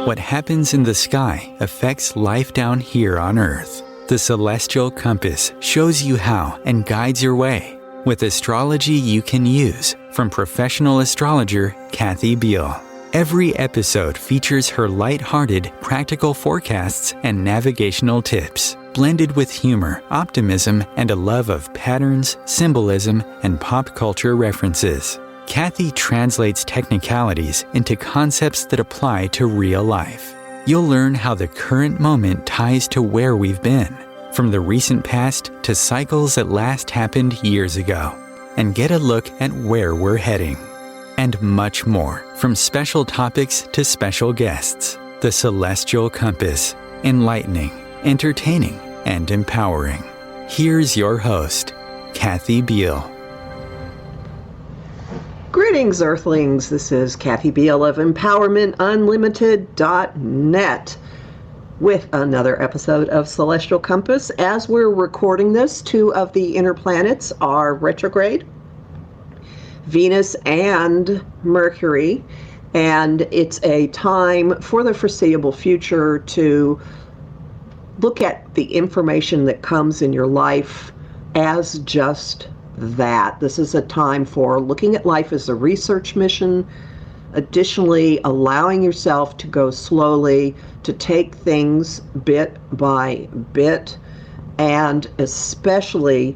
What happens in the sky affects life down here on Earth. The Celestial Compass shows you how and guides your way with astrology you can use from professional astrologer Kathy Biehl. Every episode features her light-hearted, practical forecasts and navigational tips, blended with humor, optimism, and a love of patterns, symbolism, and pop culture references. Kathy translates technicalities into concepts that apply to real life. You'll learn how the current moment ties to where we've been, from the recent past to cycles that last happened years ago, and get a look at where we're heading. And much more, from special topics to special guests. The Celestial Compass, enlightening, entertaining, and empowering. Here's your host, Kathy Biehl. Greetings, Earthlings. This is Kathy Biehl of EmpowermentUnlimited.net with another episode of Celestial Compass. As we're recording this, two of the inner planets are retrograde, Venus and Mercury, and it's a time for the foreseeable future to look at the information that comes in your life as just that. This is a time for looking at life as a research mission, additionally allowing yourself to go slowly, to take things bit by bit, and especially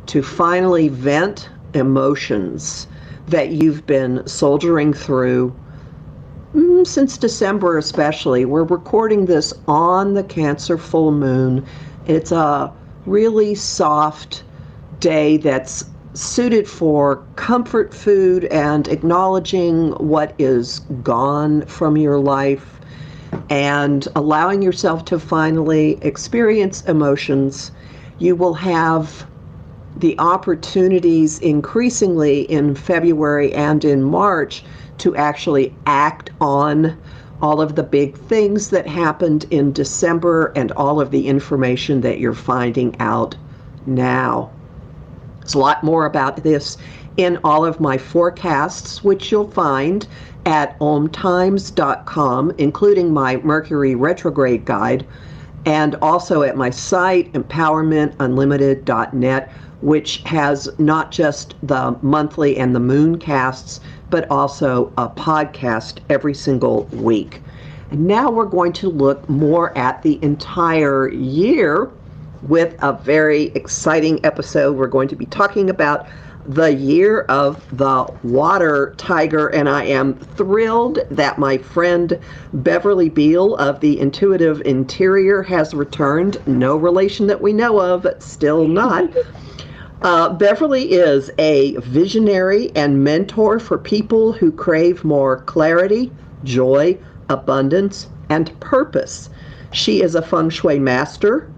to finally vent emotions that you've been soldiering through since December especially. We're recording this on the Cancer full moon. It's a really soft day that's suited for comfort food and acknowledging what is gone from your life and allowing yourself to finally experience emotions. You will have the opportunities increasingly in February and in March to actually act on all of the big things that happened in December and all of the information that you're finding out now. There's a lot more about this in all of my forecasts, which you'll find at OMTimes.com, including my Mercury retrograde guide, and also at my site, EmpowermentUnlimited.net, which has not just the monthly and the moon casts, but also a podcast every single week. And now we're going to look more at the entire year with a very exciting episode. We're going to be talking about the year of the water tiger, and I am thrilled that my friend Beverly Biehl of the Intuitive Interior has returned. No relation that we know of, still not. Beverly is a visionary and mentor for people who crave more clarity, joy, abundance, and purpose. She is a feng shui master,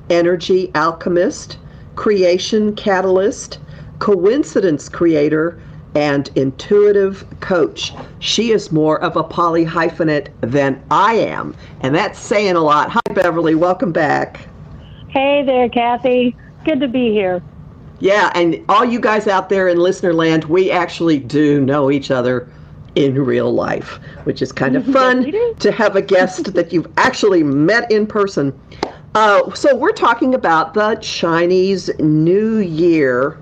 energy alchemist, creation catalyst, coincidence creator, and intuitive coach. She is more of a polyhyphenate than I am, and that's saying a lot. Hi, Beverly. Welcome back. Hey there, Kathy. Good to be here. Yeah, and all you guys out there in listener land, we actually do know each other in real life, which is kind of fun to have a guest that you've actually met in person. So we're talking about the Chinese New Year,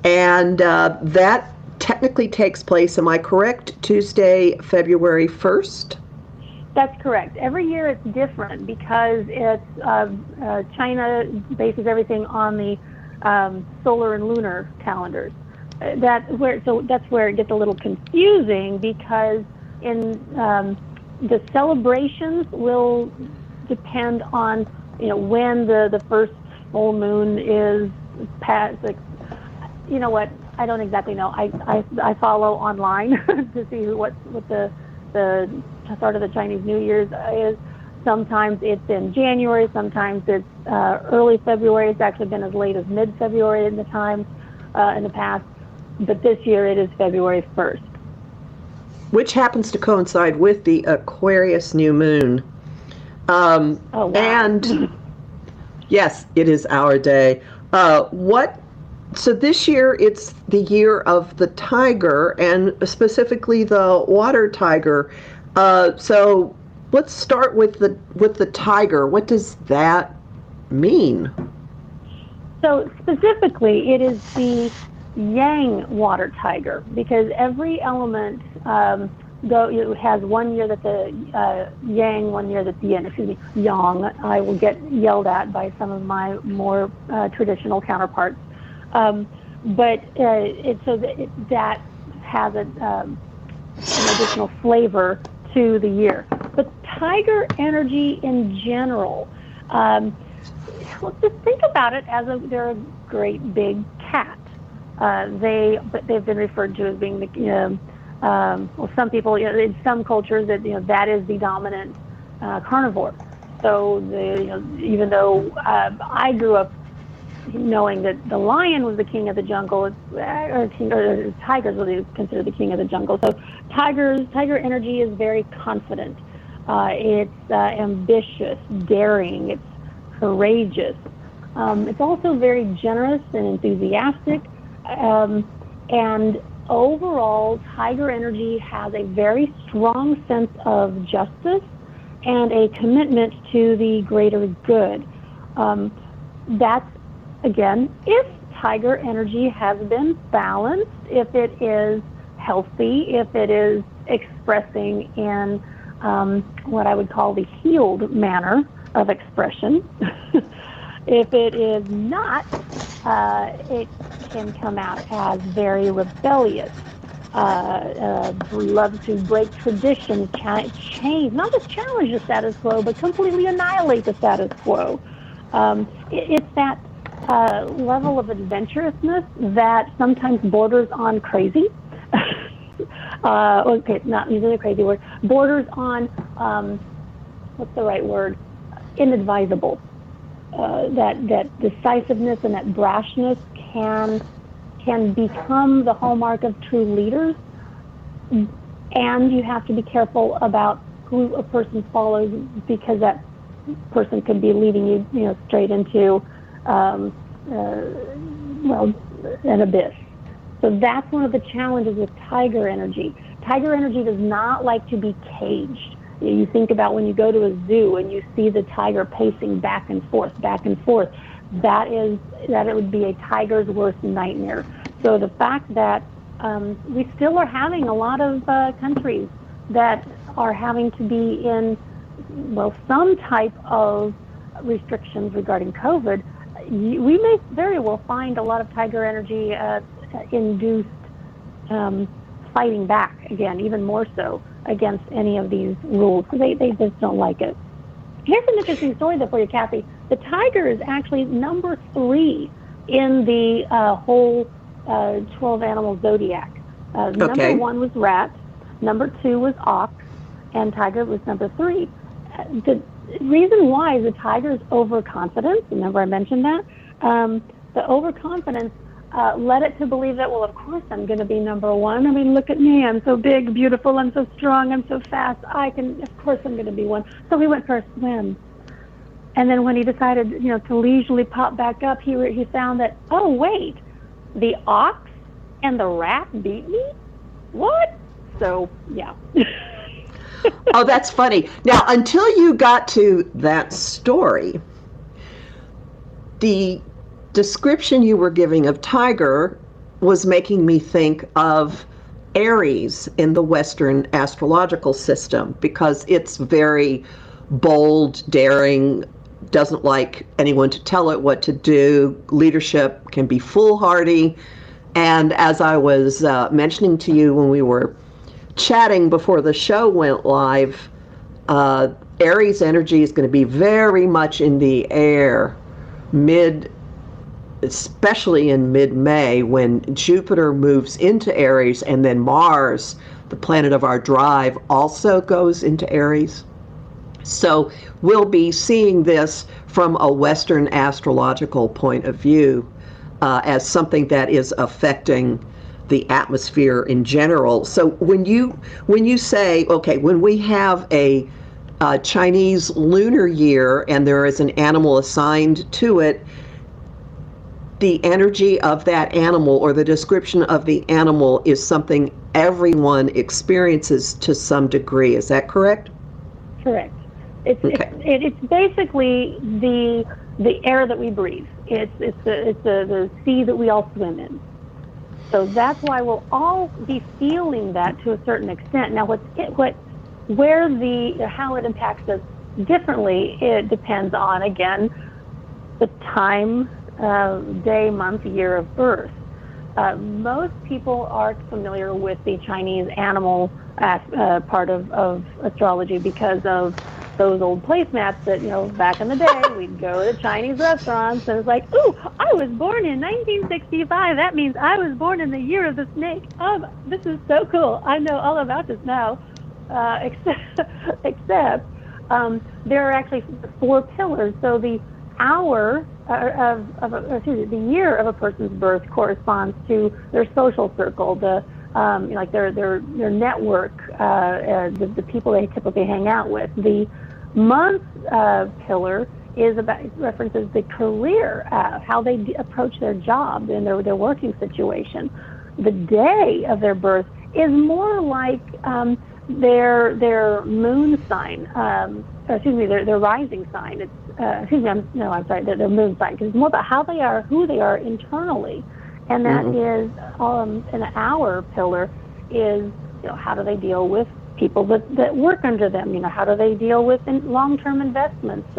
and that technically takes place, am I correct, Tuesday, February 1st? That's correct. Every year it's different because it's China bases everything on the solar and lunar calendars. That's where it gets a little confusing because in the celebrations will depend on when the first full moon is past. Like, you know what? I don't exactly know. I follow online to see what the start of the Chinese New Year's is. Sometimes it's in January. Sometimes it's early February. It's actually been as late as mid-February in the past. But this year it is February 1st. Which happens to coincide with the Aquarius new moon. Oh, wow. And yes, it is our day. So this year it's the year of the tiger, and specifically the water tiger. So Let's start with the tiger. What does that mean? So specifically, it is the yang water tiger, because every element it has 1 year that the yang, 1 year that the yin, yang. I will get yelled at by some of my more traditional counterparts. But that has an additional flavor to the year. But tiger energy in general, let's just think about it as they're a great big cat. They've been referred to as being the some people, in some cultures, that is the dominant carnivore. So even though I grew up knowing that the lion was the king of the jungle, or tigers was considered the king of the jungle. So tiger energy is very confident. It's ambitious, daring. It's courageous. It's also very generous and enthusiastic. And overall, tiger energy has a very strong sense of justice and a commitment to the greater good. That's, again, if tiger energy has been balanced, if it is healthy, if it is expressing in what I would call the healed manner of expression. If it is not, it can come out as very rebellious, loves to break traditions, change, not just challenge the status quo, but completely annihilate the status quo. It's that level of adventurousness that sometimes borders on crazy. Okay, not using a crazy word, borders on, what's the right word? Inadvisable. That decisiveness and that brashness can become the hallmark of true leaders, and you have to be careful about who a person follows, because that person could be leading you, straight into an abyss. So that's one of the challenges with tiger energy. Tiger energy does not like to be caged. You think about when you go to a zoo and you see the tiger pacing back and forth, that it would be a tiger's worst nightmare. So the fact that we still are having a lot of countries that are having to be in, some type of restrictions regarding COVID, we may very well find a lot of tiger energy induced fighting back again, even more so against any of these rules, because they just don't like it. Here's an interesting story though for you, Kathy. The tiger is actually number 3 in the whole 12 animal zodiac. Number 1 was rat, number 2 was ox, and tiger was number 3. The reason why is the tiger's overconfidence. Remember I mentioned that? The overconfidence led it to believe that, well, of course I'm going to be number 1. I mean, look at me. I'm so big, beautiful. I'm so strong. I'm so fast. Of course I'm going to be 1. So he went for a swim. And then when he decided, to leisurely pop back up, he found that, oh, wait, the ox and the rat beat me? What? So, yeah. Oh, that's funny. Now, until you got to that story, the description you were giving of tiger was making me think of Aries in the Western astrological system, because it's very bold, daring, doesn't like anyone to tell it what to do. Leadership can be foolhardy. And as I was mentioning to you when we were chatting before the show went live, Aries energy is going to be very much in the air especially in mid-May, when Jupiter moves into Aries, and then Mars, the planet of our drive, also goes into Aries. So we'll be seeing this from a Western astrological point of view as something that is affecting the atmosphere in general. So when you say, okay, when we have a Chinese lunar year and there is an animal assigned to it, the energy of that animal or the description of the animal is something everyone experiences to some degree. Is that correct? Correct. It's basically the air that we breathe. It's the sea that we all swim in. So that's why we'll all be feeling that to a certain extent. Now, how it impacts us differently, it depends on, again, the time, day, month, year of birth. Most people aren't familiar with the Chinese animal part of astrology because of those old placemats that, back in the day, we'd go to Chinese restaurants and it's like, ooh, I was born in 1965. That means I was born in the year of the snake. Oh, this is so cool. I know all about this now. Except there are actually 4 pillars. So the hour the year of a person's birth corresponds to their social circle, like their network, the people they typically hang out with. The month pillar references the career, how they approach their job and their working situation. The day of their birth is more like their moon sign. Their rising sign. It's I'm sorry, their moon sign, because it's more about how they are, who they are internally, and that is an hour pillar is how do they deal with people that work under them? How do they deal with long-term investments,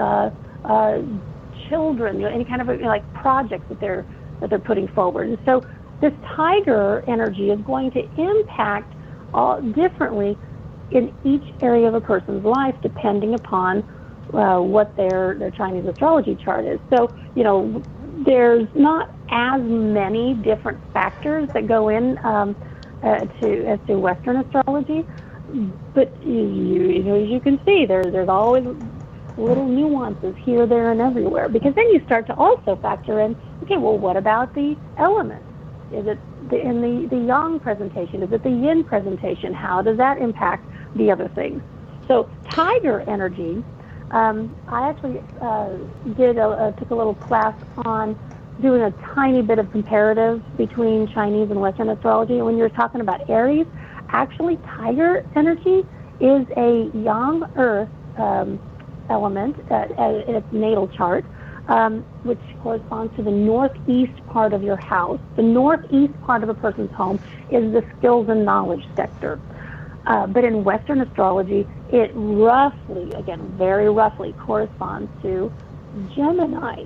children, any kind of like projects that they're putting forward. And so this tiger energy is going to impact differently in each area of a person's life, depending upon what their Chinese astrology chart is. So, there's not as many different factors that go in as to Western astrology, but as you can see, there's always little nuances here, there, and everywhere. Because then you start to also factor in, okay, well, what about the elements? Is it in the yang presentation? Is it the yin presentation? How does that impact the other things? So tiger energy, I actually took a little class on doing a tiny bit of comparative between Chinese and Western astrology. When you're talking about Aries, actually tiger energy is a yang earth element in its natal chart, which corresponds to the northeast part of your house. The northeast part of a person's home is the skills and knowledge sector. But in Western astrology, it roughly, again, very roughly, corresponds to Gemini.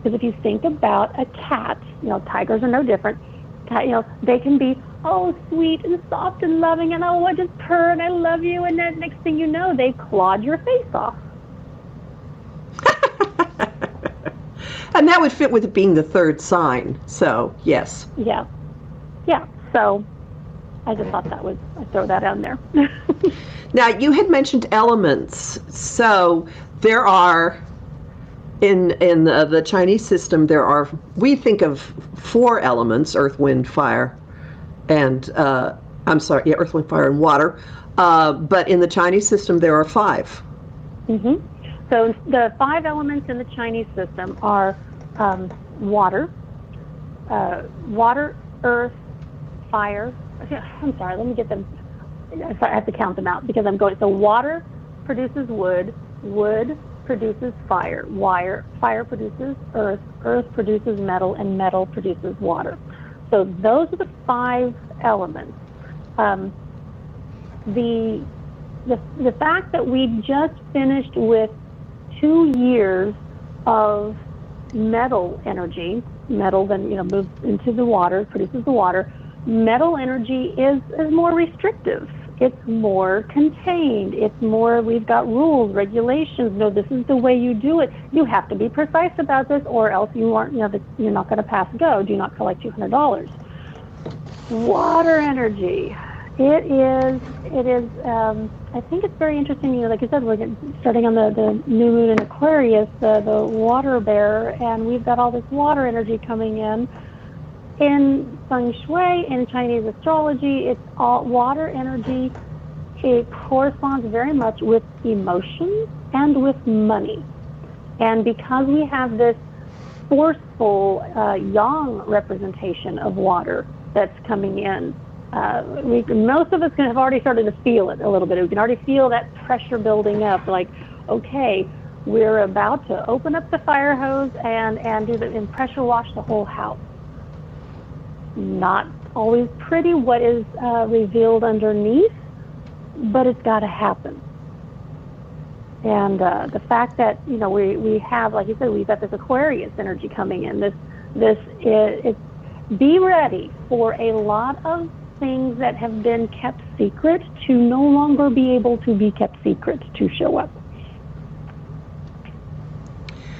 Because if you think about a cat, tigers are no different. They can be, sweet and soft and loving, and I just purr and I love you, and then next thing you know, they clawed your face off. And that would fit with it being the third sign. So, yes. Yeah. So I just thought I'd throw that on there. Now, you had mentioned elements. So there are, in the Chinese system, we think of 4 elements: earth, wind, fire, and earth, wind, fire, and water. But in the Chinese system, there are 5. Mm-hmm. So the 5 elements in the Chinese system are water, earth, fire. I'm sorry, let me get them. I have to count them out because I'm going. So water produces wood, wood produces fire, fire produces earth, earth produces metal, and metal produces water. So those are the 5 elements. The fact that we just finished with 2 years of metal energy, metal then moves into the water, produces the water. Metal energy is more restrictive. It's more contained. It's more, we've got rules, regulations. No, this is the way you do it. You have to be precise about this, or else you aren't, you're not going to pass go. Do not collect $200. Water energy. It is. I think it's very interesting. Like I said, we're starting on the new moon in Aquarius, the water bear, and we've got all this water energy coming in. In feng shui, in Chinese astrology, it's all water energy. It corresponds very much with emotions and with money. And because we have this forceful yang representation of water that's coming in, Most of us have already started to feel it a little bit. We can already feel that pressure building up, like, okay, we're about to open up the fire hose and pressure wash the whole house. Not always pretty what is revealed underneath, but it's got to happen. And the fact that, you know, we have, like you said, we've got this Aquarius energy coming in. Be ready for a lot of things that have been kept secret to no longer be able to be kept secret to show up.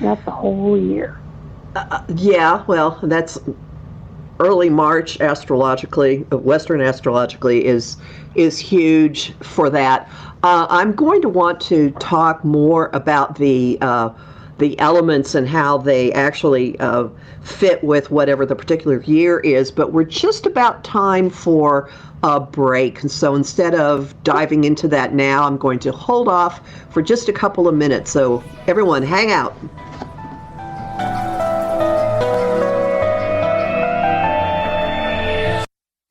That's the whole year. Yeah, well, that's early March astrologically. Western astrologically is huge for that. I'm going to want to talk more about the elements and how they actually fit with whatever the particular year is, but we're just about time for a break. So instead of diving into that now, I'm going to hold off for just a couple of minutes. So everyone, hang out.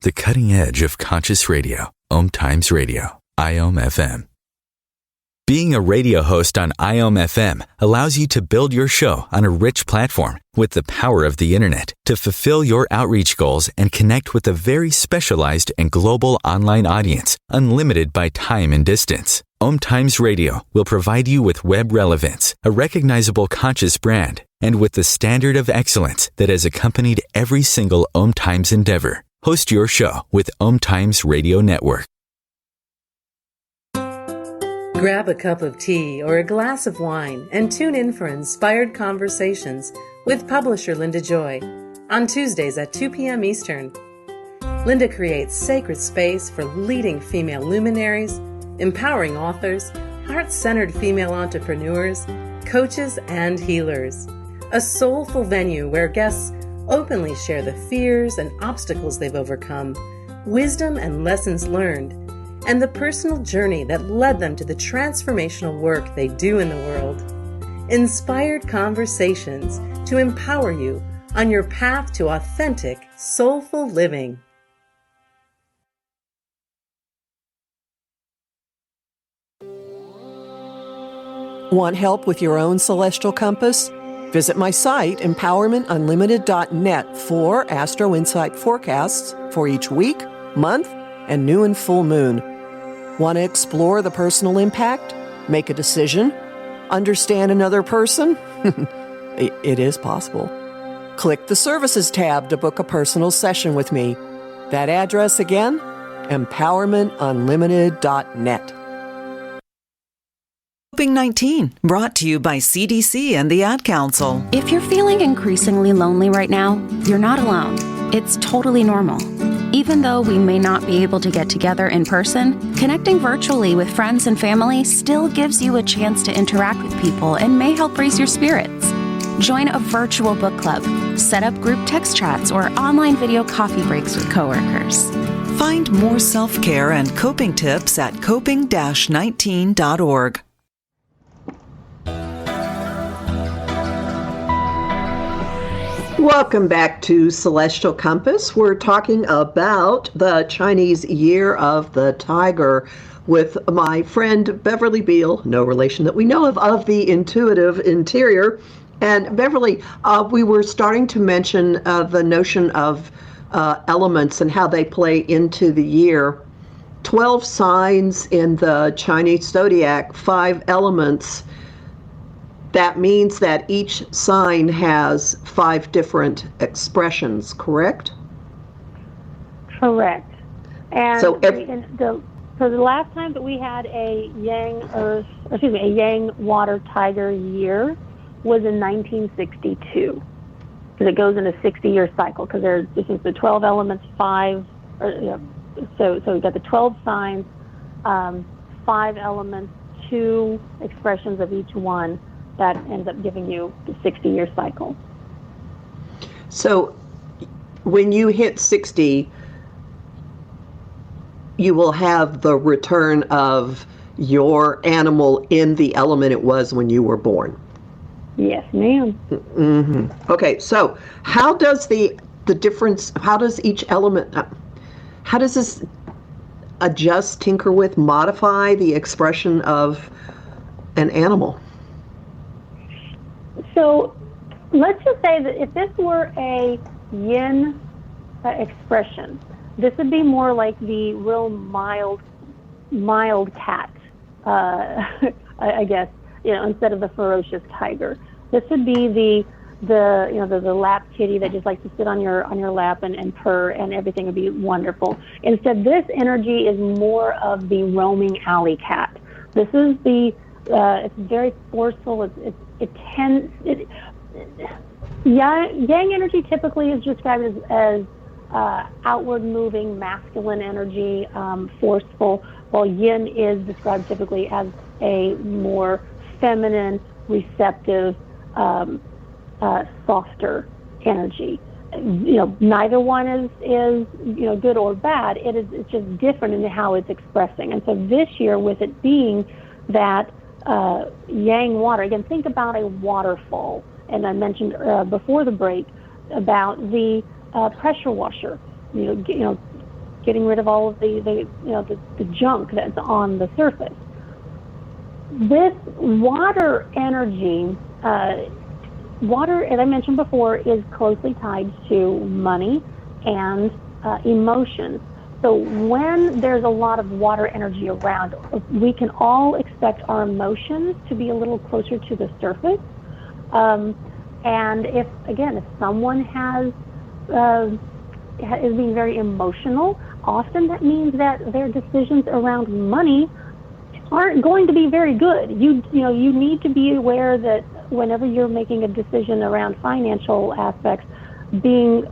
The cutting edge of conscious radio, OMTimes Radio, IOM FM. Being a radio host on IOM FM allows you to build your show on a rich platform with the power of the internet to fulfill your outreach goals and connect with a very specialized and global online audience, unlimited by time and distance. OMTimes Radio will provide you with web relevance, a recognizable conscious brand, and with the standard of excellence that has accompanied every single OMTimes endeavor. Host your show with OMTimes Radio Network. Grab a cup of tea or a glass of wine and tune in for Inspired Conversations with publisher Linda Joy on Tuesdays at 2 p.m. Eastern. Linda creates sacred space for leading female luminaries, empowering authors, heart-centered female entrepreneurs, coaches, and healers. A soulful venue where guests openly share the fears and obstacles they've overcome, wisdom and lessons learned, and the personal journey that led them to the transformational work they do in the world. Inspired Conversations to empower you on your path to authentic, soulful living. Want help with your own celestial compass? Visit my site, empowermentunlimited.net, for Astro Insight forecasts for each week, month, and new and full moon. Want to explore the personal impact? Make a decision? Understand another person? It is possible. Click the Services tab to book a personal session with me. That address again, empowermentunlimited.net. Coping 19, brought to you by CDC and the Ad Council. If you're feeling increasingly lonely right now, you're not alone. It's totally normal. Even though we may not be able to get together in person, connecting virtually with friends and family still gives you a chance to interact with people and may help raise your spirits. Join a virtual book club, set up group text chats, or online video coffee breaks with coworkers. Find more self-care and coping tips at coping-19.org. Welcome back to Celestial Compass. We're talking about the Chinese Year of the Tiger with my friend Beverly Biehl, no relation that we know of the Intuitive Interior. And Beverly, we were starting to mention the notion of elements and how they play into the year. 12 signs in the Chinese zodiac, 5 elements. That means that each sign has 5 different expressions, correct? Correct. And so the last time that we had a yang water tiger year was in 1962, because it goes in a 60-year cycle. Because this is the 12 elements, 5. So we've got the 12 signs, 5 elements, 2 expressions of each one. That ends up giving you the 60-year cycle. So when you hit 60, you will have the return of your animal in the element it was when you were born. Yes, ma'am. Mm-hmm. Okay, so how does the difference, how does each element, how does this adjust, tinker with, modify the expression of an animal? So let's just say that if this were a yin expression, this would be more like the real mild cat, I guess, instead of the ferocious tiger. This would be the lap kitty that just likes to sit on your lap and purr, and everything would be wonderful. Instead, this energy is more of the roaming alley cat. This is it's very forceful. It tends. Yang energy typically is described as outward moving, masculine energy, forceful, while yin is described typically as a more feminine, receptive, softer energy. Neither one is good or bad. It's just different in how it's expressing. And so this year, with it being that yang water, again, think about a waterfall. And I mentioned before the break about the pressure washer. Getting rid of all of the junk that's on the surface. With water energy, water, as I mentioned before, is closely tied to money and emotions. So when there's a lot of water energy around, we can all expect our emotions to be a little closer to the surface. And if someone is being very emotional, often that means that their decisions around money aren't going to be very good. You need to be aware that whenever you're making a decision around financial aspects, being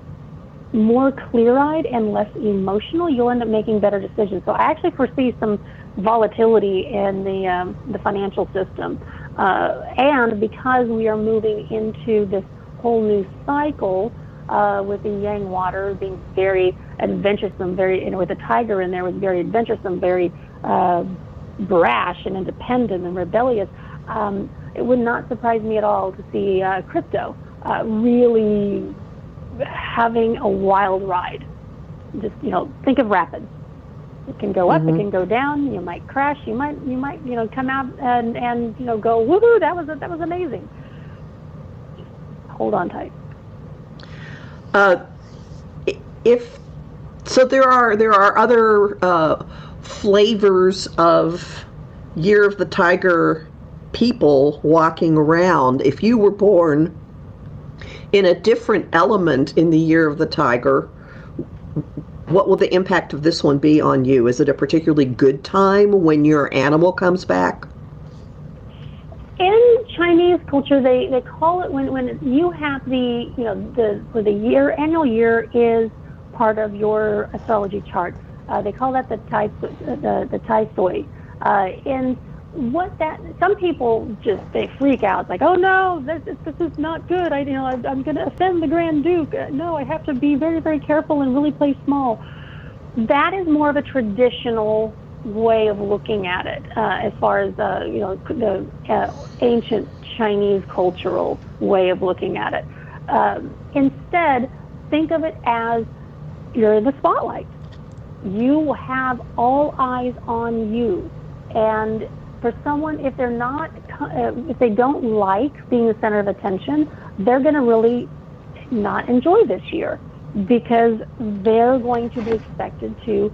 more clear-eyed and less emotional, you'll end up making better decisions. So I actually foresee some volatility in the financial system. And because we are moving into this whole new cycle with the yang water being very adventuresome, with the tiger in there was very adventuresome, very brash and independent and rebellious, it would not surprise me at all to see crypto really having a wild ride. Just think of rapids. It can go up, it can go down. You might crash. You might come out and go woohoo! That was amazing. Just hold on tight. There are other flavors of Year of the Tiger people walking around. If you were born in a different element in the Year of the Tiger, what will the impact of this one be on you? Is it a particularly good time when your animal comes back? In Chinese culture, they call it when you have the annual year is part of your astrology chart. They call that the tai sui. And some people they freak out. It's like, oh no, this is not good. I'm going to offend the Grand Duke. No, I have to be very, very careful and really play small. That is more of a traditional way of looking at it, as far as the ancient Chinese cultural way of looking at it. Instead, think of it as you're in the spotlight. You have all eyes on you, and for someone, if they don't like being the center of attention, they're going to really not enjoy this year, because they're going to be expected to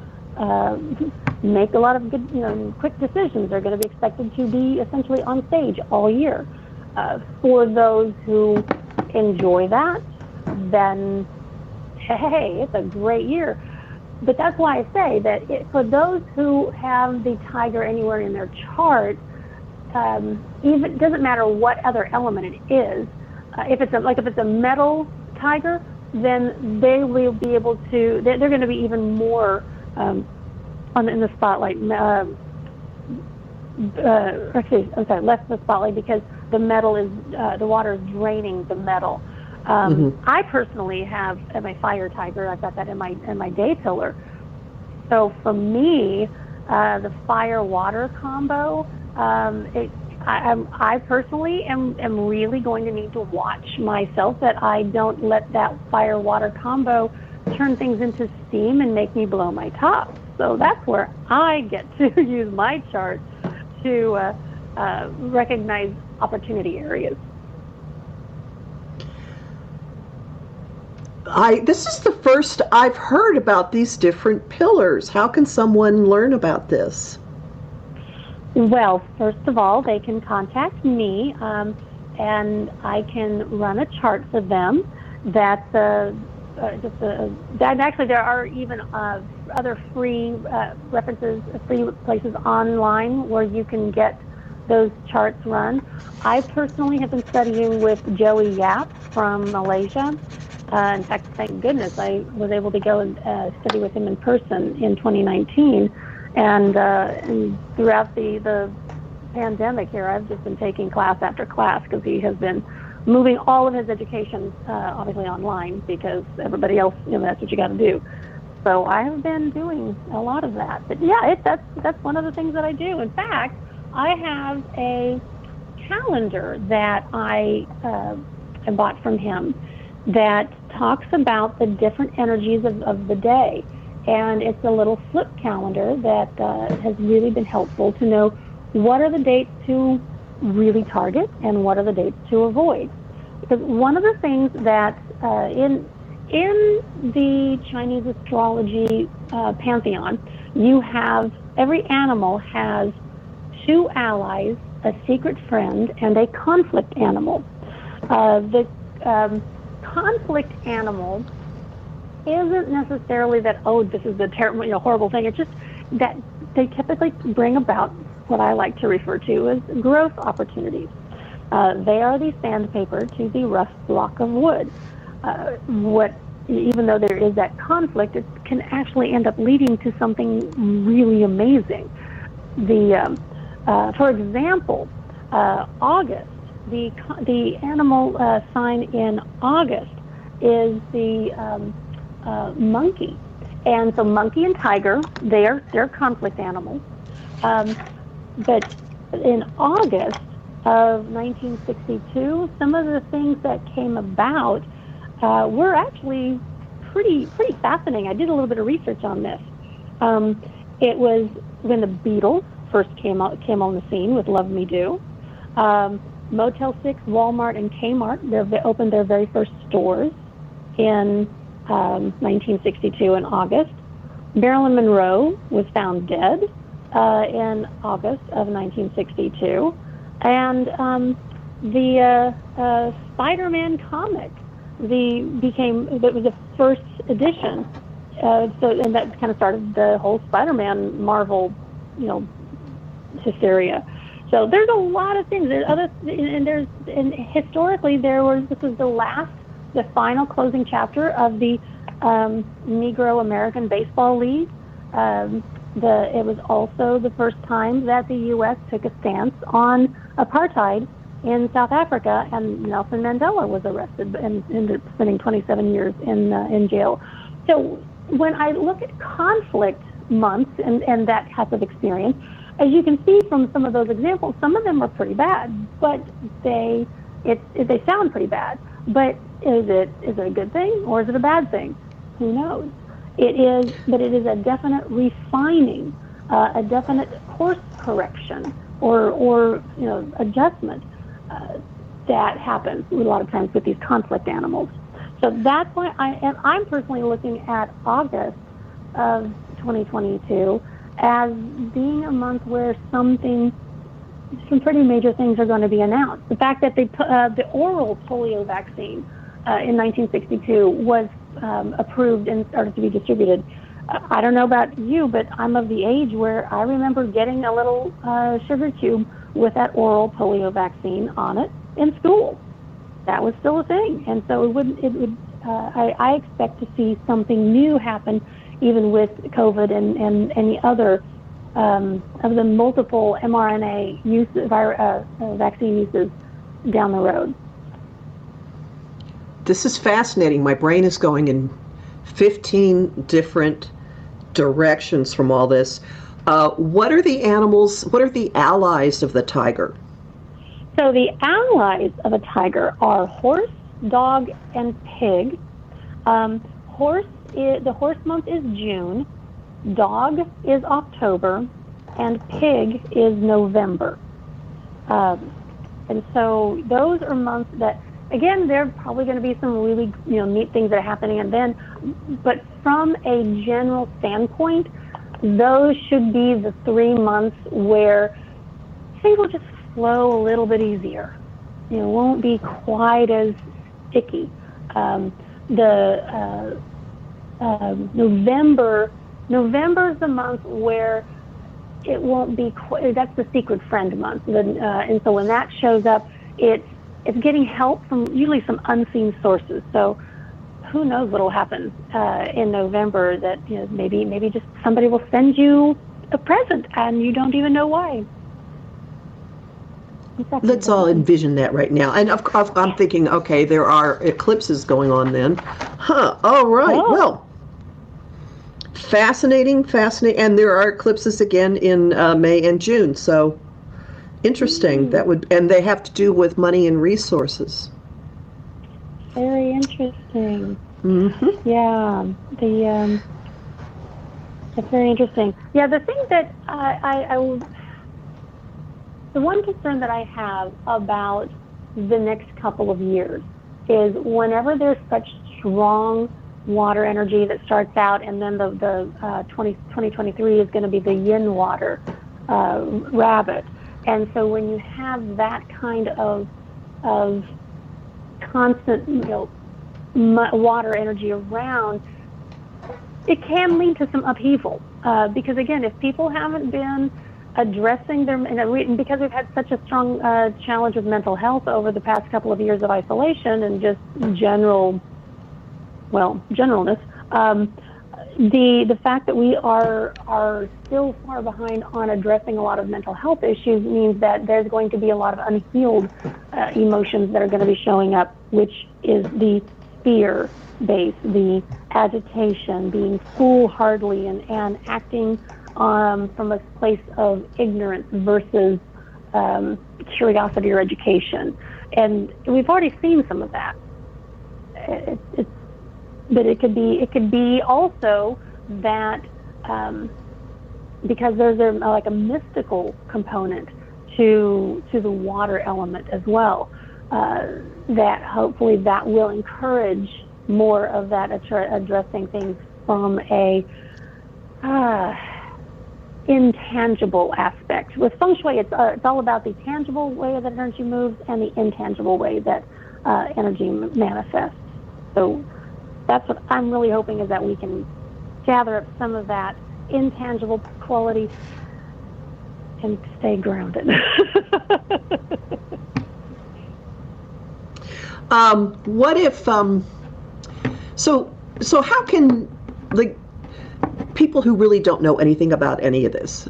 make a lot of good, quick decisions. They're going to be expected to be essentially on stage all year. For those who enjoy that, then hey, it's a great year. But that's why I say that for those who have the tiger anywhere in their chart, even doesn't matter what other element it is. If it's a metal tiger, then they will be able to. They're going to be even more in the spotlight. Less in the spotlight, because the metal is the water is draining the metal. I personally have my fire tiger. I've got that in my day pillar. So for me, the fire water combo, I personally am really going to need to watch myself that I don't let that fire water combo turn things into steam and make me blow my top. So that's where I get to use my chart to recognize opportunity areas. This is the first I've heard about these different pillars. How can someone learn about this? Well, first of all, they can contact me, and I can run a chart for them. That's actually, there are even other free references, free places online where you can get those charts run. I personally have been studying with Joey Yap from Malaysia. In fact, thank goodness I was able to go and study with him in person in 2019. And throughout the pandemic here, I've just been taking class after class because he has been moving all of his education obviously online because everybody else, that's what you got to do. So I have been doing a lot of that. But yeah, that's one of the things that I do. In fact, I have a calendar that I bought from him that talks about the different energies of the day. And it's a little flip calendar that has really been helpful to know what are the dates to really target and what are the dates to avoid. Because one of the things that in the Chinese astrology pantheon, you have, every animal has two allies, a secret friend, and a conflict animal. The conflict animal isn't necessarily that, oh, this is the terrible, horrible thing. It's just that they typically bring about what I like to refer to as growth opportunities. They are the sandpaper to the rough block of wood. Even though there is that conflict, it can actually end up leading to something really amazing. For example, August, the animal sign in August is the monkey. And so monkey and tiger, they're conflict animals. But in August of 1962, some of the things that came about were actually pretty fascinating. I did a little bit of research on this. It was when the Beatles first came on the scene with Love Me Do. Motel 6, Walmart, and Kmart, they opened their very first stores in 1962 in August. Marilyn Monroe was found dead in August of 1962. And the Spider-Man comic, that was the first edition. And that kind of started the whole Spider-Man Marvel, hysteria. So there's a lot of things. Historically this was the final closing chapter of the Negro American Baseball League. It was also the first time that the U.S. took a stance on apartheid in South Africa, and Nelson Mandela was arrested and ended up spending 27 years in jail. So when I look at conflict months and that type of experience, as you can see from some of those examples, some of them are pretty bad, but they sound pretty bad. But is it a good thing or is it a bad thing? Who knows? But it is a definite refining, a definite course correction or adjustment that happens a lot of times with these conflict animals. So that's why I'm personally looking at August of 2022 as being a month where some pretty major things are going to be announced. The fact that the oral polio vaccine in 1962 was approved and started to be distributed. I don't know about you, but I'm of the age where I remember getting a little sugar cube with that oral polio vaccine on it in school. That was still a thing, and so I expect to see something new happen, even with COVID and any other of the multiple mRNA vaccine uses down the road. This is fascinating. My brain is going in 15 different directions from all this. What are the animals, what are the allies of the tiger? So the allies of a tiger are horse, dog, and pig. Horse the horse month is June, dog is October, and pig is November. And so those are months that, again, there are probably going to be some really neat things that are happening. And then, but from a general standpoint, those should be the 3 months where things will just flow a little bit easier. Won't be quite as sticky. November is the month where it won't be quite, that's the secret friend month. And so when that shows up, it's getting help from usually some unseen sources. So who knows what will happen in November, that maybe just somebody will send you a present and you don't even know why. Let's all envision that right now. And I'm thinking, okay, there are eclipses going on then. All right. Oh. Well, fascinating. And there are eclipses again in May and June. So interesting. And they have to do with money and resources. Very interesting. Mm-hmm. Yeah. It's very interesting. Yeah. The thing that the one concern that I have about the next couple of years is whenever there's such strong water energy that starts out, and then the 2023 is going to be the yin water rabbit. And so when you have that kind of constant, water energy around, it can lead to some upheaval. Because again, if people haven't been addressing their, and because we've had such a strong challenge with mental health over the past couple of years of isolation and just generalness, the fact that we are still far behind on addressing a lot of mental health issues means that there's going to be a lot of unhealed emotions that are going to be showing up, which is the fear base, the agitation, being foolhardy and acting from a place of ignorance versus curiosity or education. And we've already seen some of that. But it could be also that because there's like a mystical component to the water element as well, that hopefully that will encourage more of that addressing things from a intangible aspect. With feng shui, it's all about the tangible way that energy moves and the intangible way that energy manifests. So that's what I'm really hoping, is that we can gather up some of that intangible quality and stay grounded. What if so how can people who really don't know anything about any of this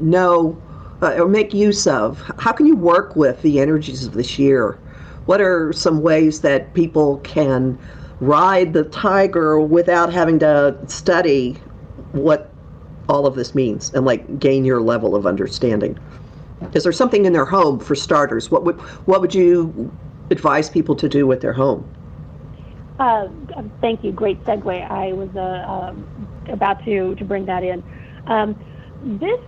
know or make use of, how can you work with the energies of this year? What are some ways that people can ride the tiger without having to study what all of this means and gain your level of understanding? Is there something in their home, for starters? What would you advise people to do with their home? Thank you. Great segue. I was about to bring that in. This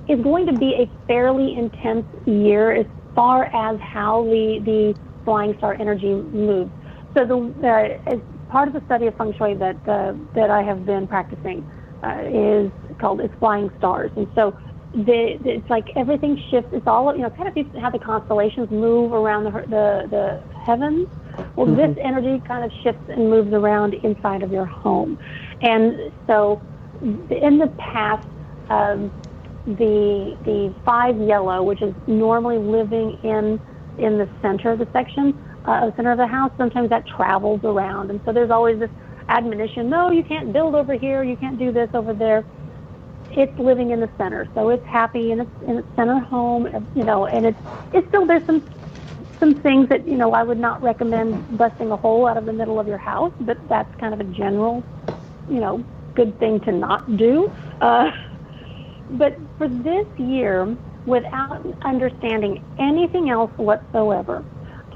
is going to be a fairly intense year as far as how the flying star energy moves. So as part of the study of feng shui that I have been practicing is called flying stars. And so it's like everything shifts. It's all, kind of how the constellations move around the heavens. Well, this energy kind of shifts and moves around inside of your home. And so in the past, the 5 yellow, which is normally living in the center of the center of the house, sometimes that travels around. And so there's always this admonition, no, you can't build over here, you can't do this over there. It's living in the center. So it's happy in its center home, and it's still, there's some things that, I would not recommend busting a hole out of the middle of your house, but that's kind of a general, good thing to not do. But for this year, without understanding anything else whatsoever,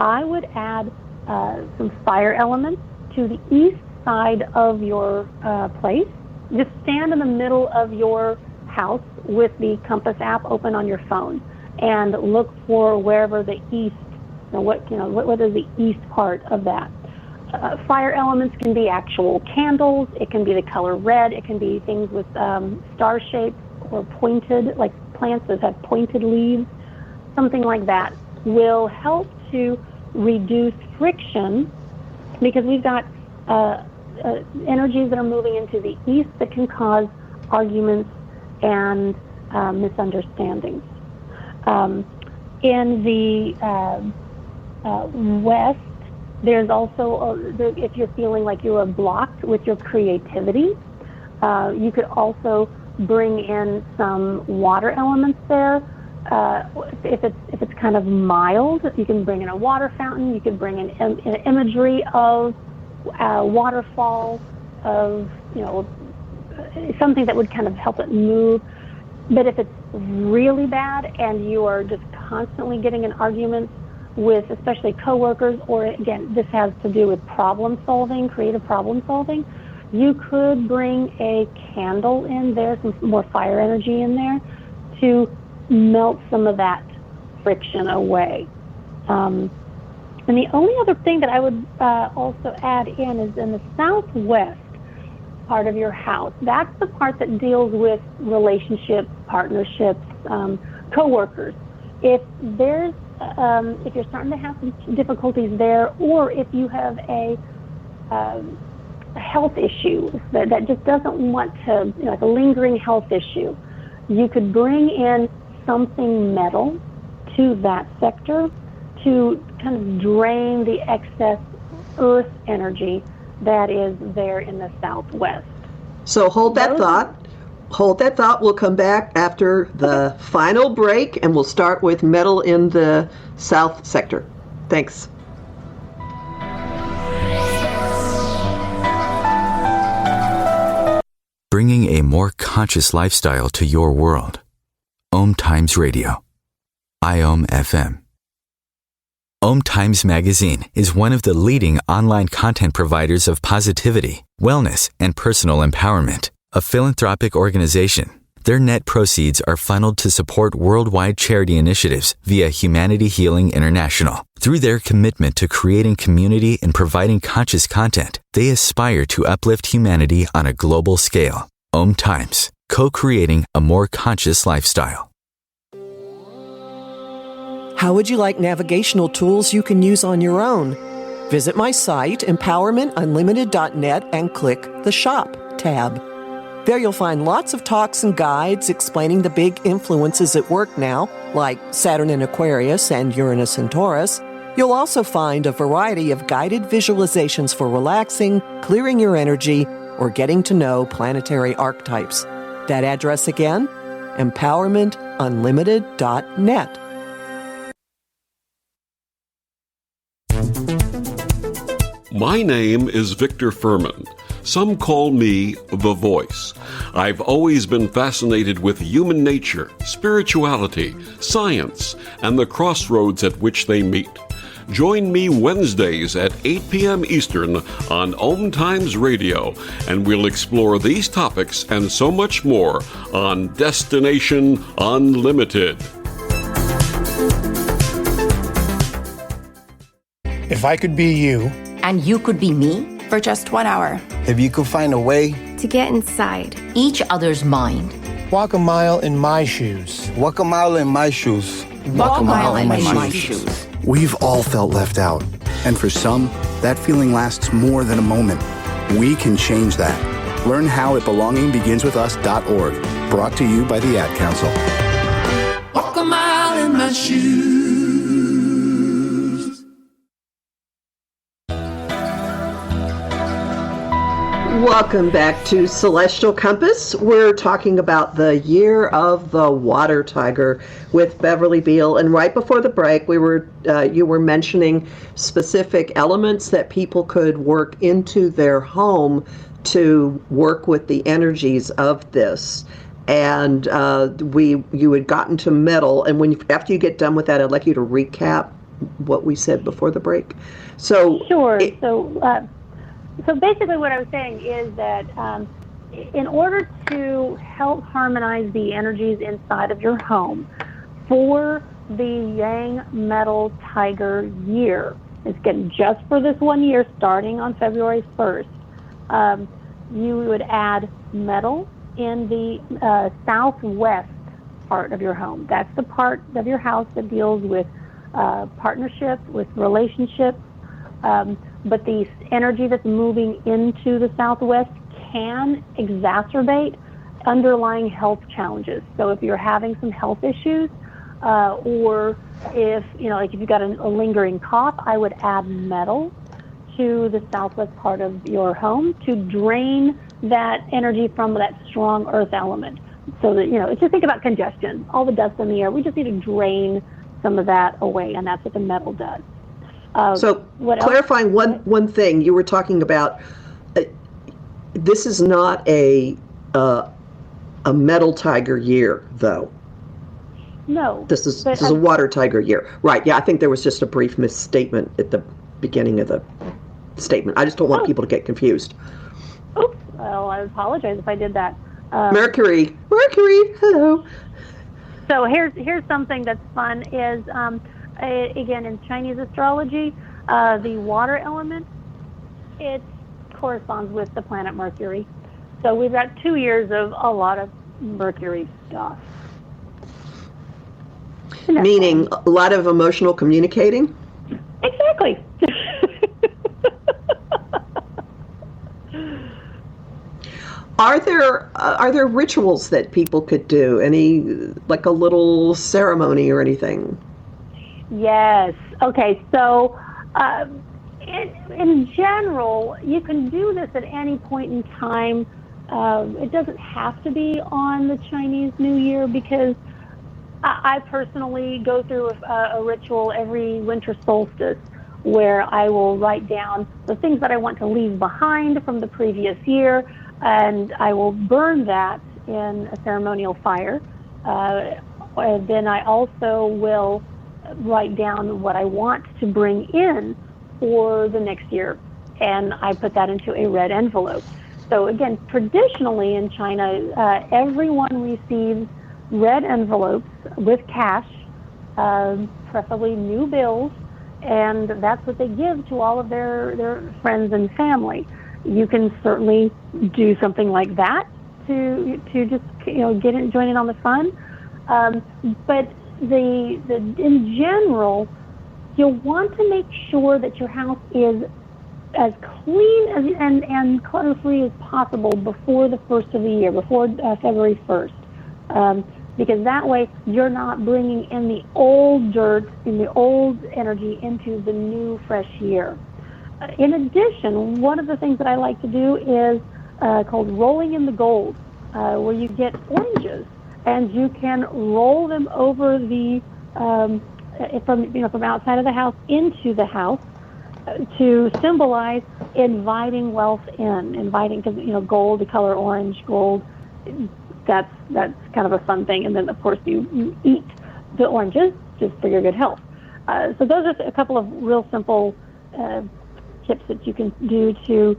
I would add some fire elements to the east side of your place. Just stand in the middle of your house with the compass app open on your phone and look for wherever the east, what is the east part of that. Fire elements can be actual candles, it can be the color red, it can be things with star shapes or pointed, like plants that have pointed leaves, something like that will help to reduce friction, because we've got energies that are moving into the east that can cause arguments and misunderstandings. In the west, there's also, if you're feeling like you are blocked with your creativity, you could also bring in some water elements there. If it's kind of mild, you can bring in a water fountain. You can bring in imagery of waterfall, of something that would kind of help it move. But if it's really bad and you are just constantly getting in arguments with especially coworkers, or again, this has to do with problem solving, creative problem solving, you could bring a candle in there, some more fire energy in there to melt some of that friction away. And the only other thing that I would also add in is in the southwest part of your house. That's the part that deals with relationships, partnerships, coworkers. If there's if you're starting to have some difficulties there, or if you have a health issue that just doesn't want to, like a lingering health issue, you could bring in something metal to that sector to kind of drain the excess earth energy that is there in the southwest. So hold that thought. Hold that thought. We'll come back after the final break, and we'll start with metal in the south sector. Thanks. Bringing a more conscious lifestyle to your world. OMTimes Radio. IOM FM. OMTimes Magazine is one of the leading online content providers of positivity, wellness, and personal empowerment. A philanthropic organization, their net proceeds are funneled to support worldwide charity initiatives via Humanity Healing International. Through their commitment to creating community and providing conscious content, they aspire to uplift humanity on a global scale. OMTimes, co-creating a more conscious lifestyle. How would you like navigational tools you can use on your own? Visit my site, empowermentunlimited.net, and click the Shop tab. There you'll find lots of talks and guides explaining the big influences at work now, like Saturn in Aquarius and Uranus in Taurus. You'll also find a variety of guided visualizations for relaxing, clearing your energy, or getting to know planetary archetypes. That address again, empowermentunlimited.net. My name is Victor Furman. Some call me The Voice. I've always been fascinated with human nature, spirituality, science, and the crossroads at which they meet. Join me Wednesdays at 8 p.m. Eastern on OMTimes Radio, and we'll explore these topics and so much more on Destination Unlimited. If I could be you, and you could be me, for just 1 hour. If you could find a way to get inside each other's mind. Walk a mile in my shoes. Walk a mile in my shoes. Walk a mile in my shoes. We've all felt left out. And for some, that feeling lasts more than a moment. We can change that. Learn how at belongingbeginswithus.org. Brought to you by the Ad Council. Walk a mile in my shoes. Welcome back to Celestial Compass. We're talking about the year of the water tiger with Beverly Biehl. And right before the break, you were mentioning specific elements that people could work into their home to work with the energies of this. And you had gotten to metal. And after you get done with that, I'd like you to recap what we said before the break. So sure. So basically what I was saying is that in order to help harmonize the energies inside of your home for the Yang Metal Tiger year, it's getting just for this 1 year starting on February 1st, you would add metal in the southwest part of your home. That's the part of your house that deals with partnership, with relationships, but the energy that's moving into the southwest can exacerbate underlying health challenges. So if you're having some health issues, or if, like if you've got a lingering cough, I would add metal to the southwest part of your home to drain that energy from that strong earth element. So that, just think about congestion, all the dust in the air. We just need to drain some of that away, and that's what the metal does. So clarifying one thing, you were talking about, this is not a metal tiger year, though. No. This is a water tiger year. Right, yeah, I think there was just a brief misstatement at the beginning of the statement. I just don't want people to get confused. Oops, well, I apologize if I did that. Mercury, hello. So here's something that's fun is, again, in Chinese astrology, the water element, it corresponds with the planet Mercury. So we've got 2 years of a lot of Mercury stuff. Meaning a lot of emotional communicating? Exactly. Are there rituals that people could do? Any, like a little ceremony or anything? Yes. Okay. So, in general, you can do this at any point in time. It doesn't have to be on the Chinese New Year, because I personally go through a ritual every winter solstice where I will write down the things that I want to leave behind from the previous year, and I will burn that in a ceremonial fire. And then I also will write down what I want to bring in for the next year, and I put that into a red envelope. So again, traditionally in China, everyone receives red envelopes with cash, preferably new bills, and that's what they give to all of their friends and family. You can certainly do something like that to just join in on the fun. But in general, you'll want to make sure that your house is as clean and clutter-free as possible before the first of the year, before February 1st. Because that way you're not bringing in the old dirt and the old energy into the new, fresh year. In addition, one of the things that I like to do is called rolling in the gold, where you get oranges and you can roll them over the from outside of the house into the house to symbolize inviting wealth in, because gold, the color orange, gold. That's kind of a fun thing. And then, of course, you eat the oranges just for your good health. So those are a couple of real simple tips that you can do to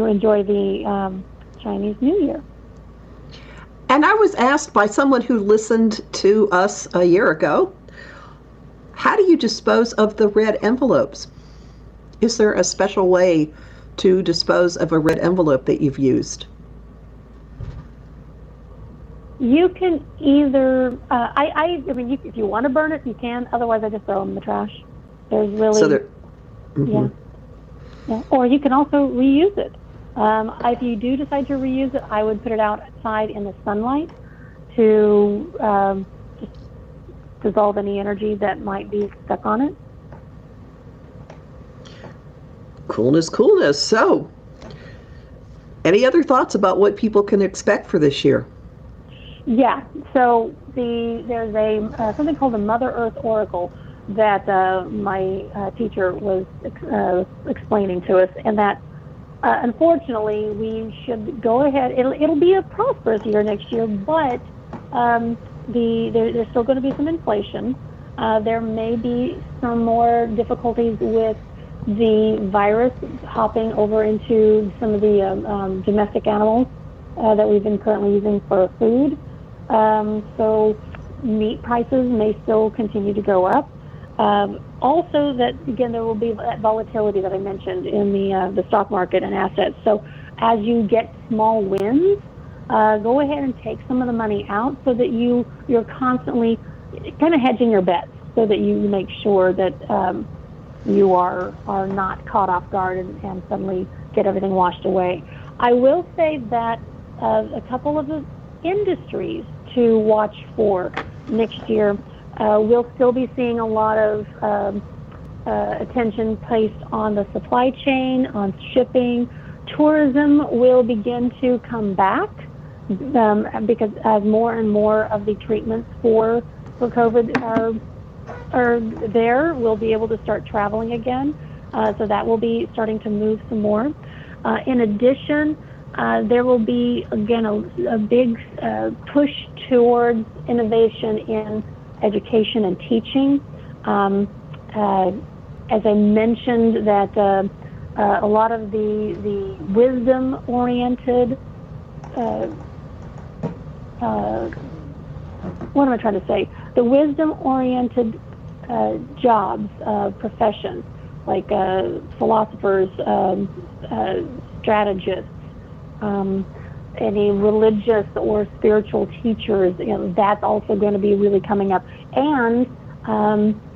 enjoy the Chinese New Year. And I was asked by someone who listened to us a year ago, how do you dispose of the red envelopes? Is there a special way to dispose of a red envelope that you've used? You can either, I mean, if you want to burn it, you can. Otherwise, I just throw them in the trash. There's really, yeah. Or you can also reuse it. If you do decide to reuse it, I would put it outside in the sunlight to just dissolve any energy that might be stuck on it. Coolness. So, any other thoughts about what people can expect for this year? Yeah, so there's something called the Mother Earth Oracle that my teacher was explaining to us, and that unfortunately we should go ahead. It'll be a prosperous year next year, but there's still going to be some inflation. There may be some more difficulties with the virus hopping over into some of the domestic animals that we've been currently using for food. So meat prices may still continue to go up. Also, that again, there will be that volatility that I mentioned in the stock market and assets. So as you get small wins, go ahead and take some of the money out so that you're constantly kind of hedging your bets so that you make sure that you are not caught off guard and suddenly get everything washed away. I will say that a couple of the industries to watch for next year, we'll still be seeing a lot of attention placed on the supply chain, on shipping. Tourism will begin to come back because as more and more of the treatments for COVID are there, we'll be able to start traveling again. So that will be starting to move some more. In addition, there will be, again, a big push towards innovation in education and teaching. As I mentioned, that a lot of the wisdom-oriented, what am I trying to say? The wisdom-oriented jobs, professions, like philosophers, strategists, any religious or spiritual teachers, that's also going to be really coming up. And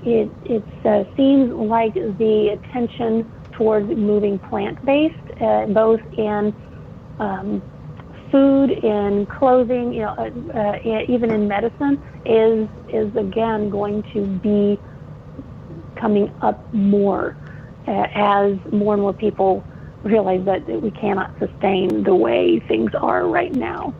it seems like the attention towards moving plant-based, both in food, in clothing, even in medicine, is again going to be coming up more as more and more people realize that we cannot sustain the way things are right now.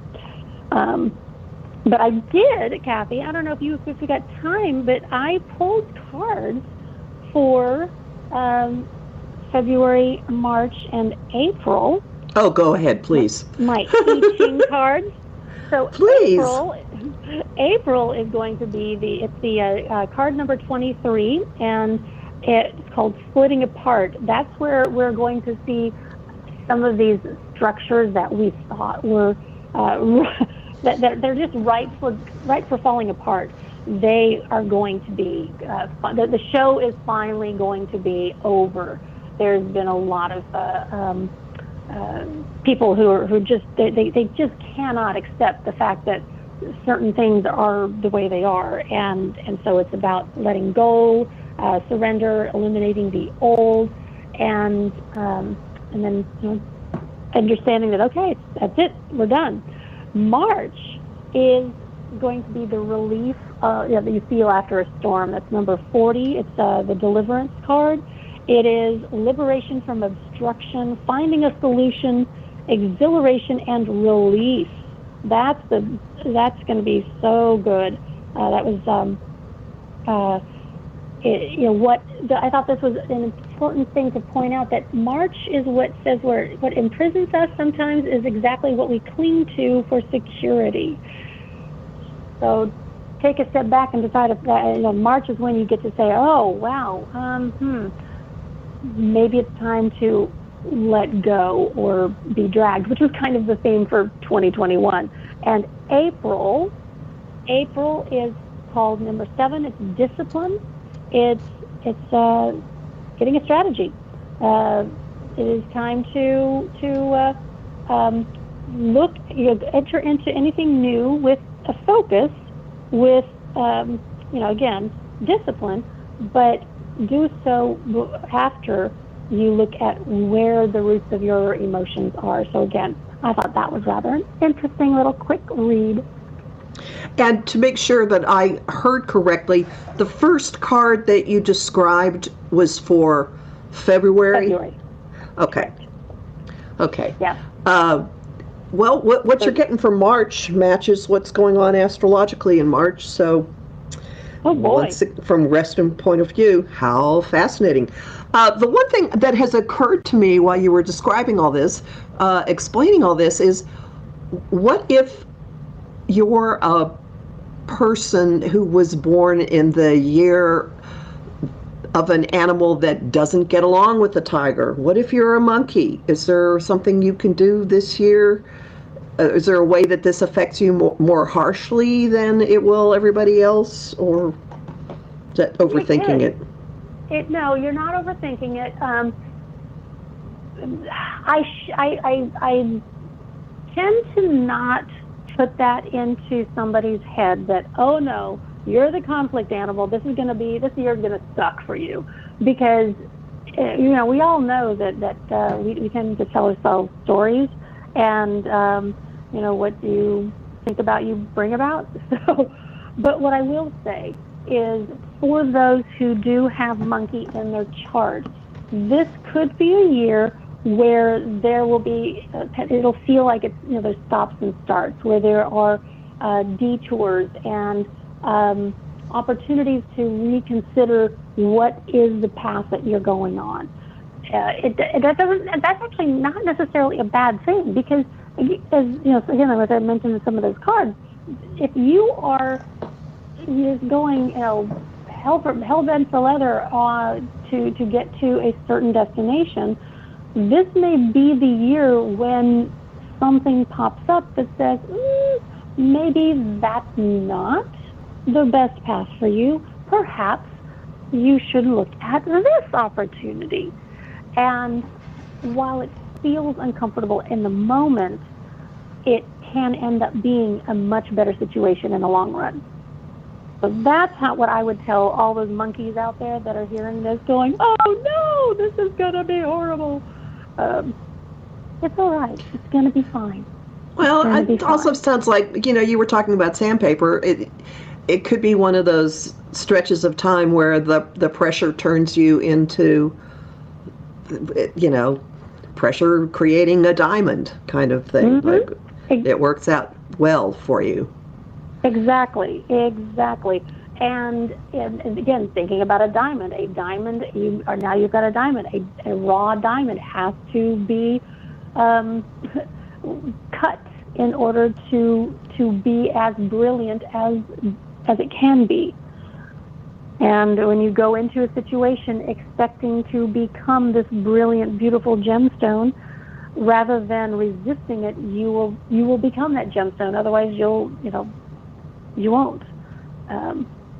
But I did, Kathy, I don't know if we got time, but I pulled cards for February, March, and April. Oh, go ahead, please. My teaching cards. So please. April is going to be the card number 23, and it's called Splitting Apart. That's where we're going to see some of these structures that we thought were that they're just ripe for falling apart. They are going to be the show is finally going to be over. There's been a lot of people who just they just cannot accept the fact that certain things are the way they are, and so it's about letting go, surrender, eliminating the old, and then understanding that okay, that's it, we're done. March is going to be the relief that you feel after a storm. That's number 40. It's the Deliverance card. It is liberation from obstruction, finding a solution, exhilaration, and relief. That's going to be so good. That was I thought this was an important thing to point out, that March is what says what imprisons us sometimes is exactly what we cling to for security. So take a step back and decide if that, March is when you get to say, oh wow, maybe it's time to let go or be dragged, which was kind of the theme for 2021. And April is called number 7. It's discipline. It's getting a strategy. It is time to enter into anything new with a focus, with again, discipline, but do so after you look at where the roots of your emotions are. So again, I thought that was rather an interesting little quick read. And to make sure that I heard correctly, the first card that you described was for February? February. Okay. Yeah. Well, what you're getting for March matches what's going on astrologically in March. So, oh boy. From Western point of view, how fascinating. The one thing that has occurred to me while you were describing all this, explaining all this, is what if you're a person who was born in the year of an animal that doesn't get along with the tiger? What if you're a monkey? Is there something you can do this year? Is there a way that this affects you more harshly than it will everybody else, or is that overthinking it? No, you're not overthinking it. I tend to not put that into somebody's head that, oh no, you're the conflict animal. This year is going to suck for you, because we all know that we tend to tell ourselves stories, and what you think about, you bring about. So, but what I will say is, for those who do have monkey in their chart, this could be a year where there will be, it'll feel like it's, there's stops and starts, where there are detours and opportunities to reconsider what is the path that you're going on. That's actually not necessarily a bad thing, because, as as I mentioned in some of those cards, if you are just going, hell bent for leather to get to a certain destination, this may be the year when something pops up that says, maybe that's not the best path for you. Perhaps you should look at this opportunity. And while it feels uncomfortable in the moment, it can end up being a much better situation in the long run. So that's what I would tell all those monkeys out there that are hearing this going, oh no, this is going to be horrible. It's all right. It's going to be fine. Well, it also sounds like, you were talking about sandpaper. It could be one of those stretches of time where the pressure turns you into, pressure creating a diamond kind of thing. Mm-hmm. Like, it works out well for you. Exactly. And again, thinking about a diamond, you've got a diamond. A raw diamond has to be cut in order to be as brilliant as it can be. And when you go into a situation expecting to become this brilliant, beautiful gemstone, rather than resisting it, you will become that gemstone. Otherwise, you won't.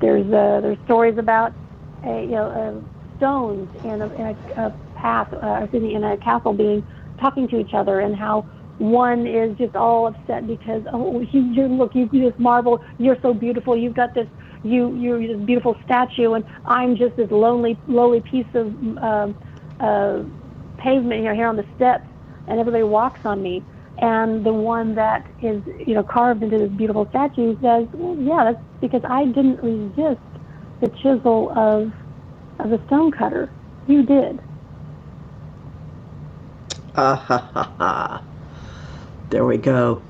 There's stories about stones in a path, in a castle talking to each other, and how one is just all upset because you this marble, you're so beautiful, you've got this, you're this beautiful statue, and I'm just this lowly piece of pavement here on the steps, and everybody walks on me. And the one that is, carved into this beautiful statue says, well, yeah, that's because I didn't resist the chisel of a stonecutter. You did. There we go.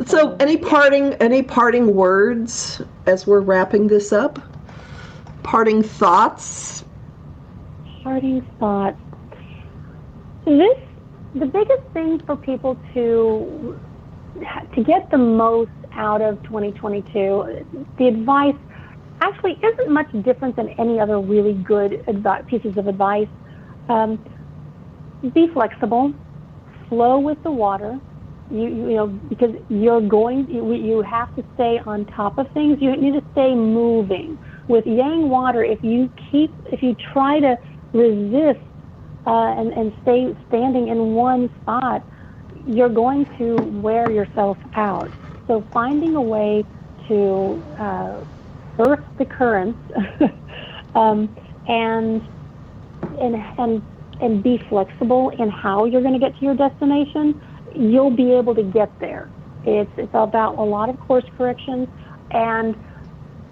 So, any parting words as we're wrapping this up? Parting thoughts? Parting thoughts. The biggest thing for people to get the most out of 2022, the advice actually isn't much different than any other really good pieces of advice. Be flexible, flow with the water. Because you have to stay on top of things. You need to stay moving. With yang water, if you try to resist and stay standing in one spot, you're going to wear yourself out. So finding a way to surf the currents and be flexible in how you're going to get to your destination, you'll be able to get there. It's about a lot of course corrections, and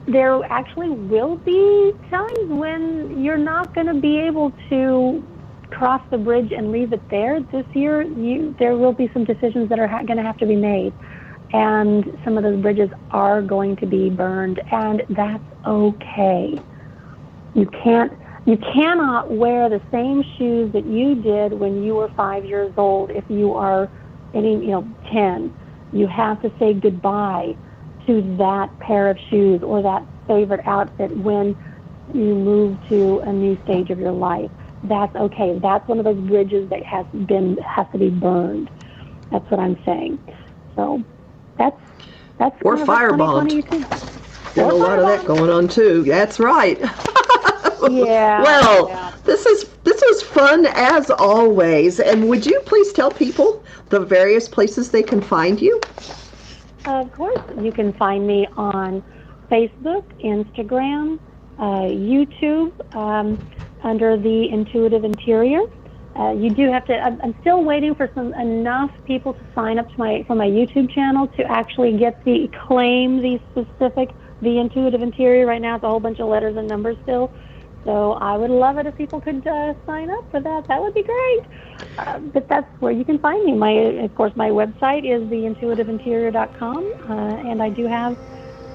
there actually will be times when you're not going to be able to cross the bridge and leave it there. This year, there will be some decisions that are going to have to be made, and some of those bridges are going to be burned, and that's okay. You cannot wear the same shoes that you did when you were 5 years old if you are 10. You have to say goodbye to that pair of shoes or that favorite outfit when you move to a new stage of your life. That's okay. That's one of those bridges that has to be burned. That's what I'm saying. So that's or kind of firebombed. There's a lot of that going on too. That's right. Yeah. Well, yeah. this was fun as always. And would you please tell people the various places they can find you? Of course, you can find me on Facebook, Instagram, YouTube, under the Intuitive Interior. You do have to. I'm still waiting for enough people to sign up to my YouTube channel to actually get claim the specific the Intuitive Interior. Right now, it's a whole bunch of letters and numbers still. So I would love it if people could sign up for that. That would be great. But that's where you can find me. Of course, my website is theintuitiveinterior.com, and I do have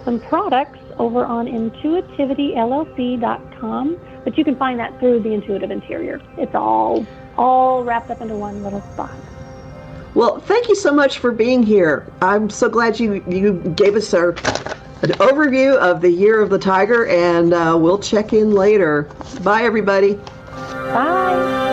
some products over on intuitivity.llc.com. But you can find that through the Intuitive Interior. It's all wrapped up into one little spot. Well, thank you so much for being here. I'm so glad you gave us an overview of the Year of the Tiger, and we'll check in later. Bye, everybody. Bye.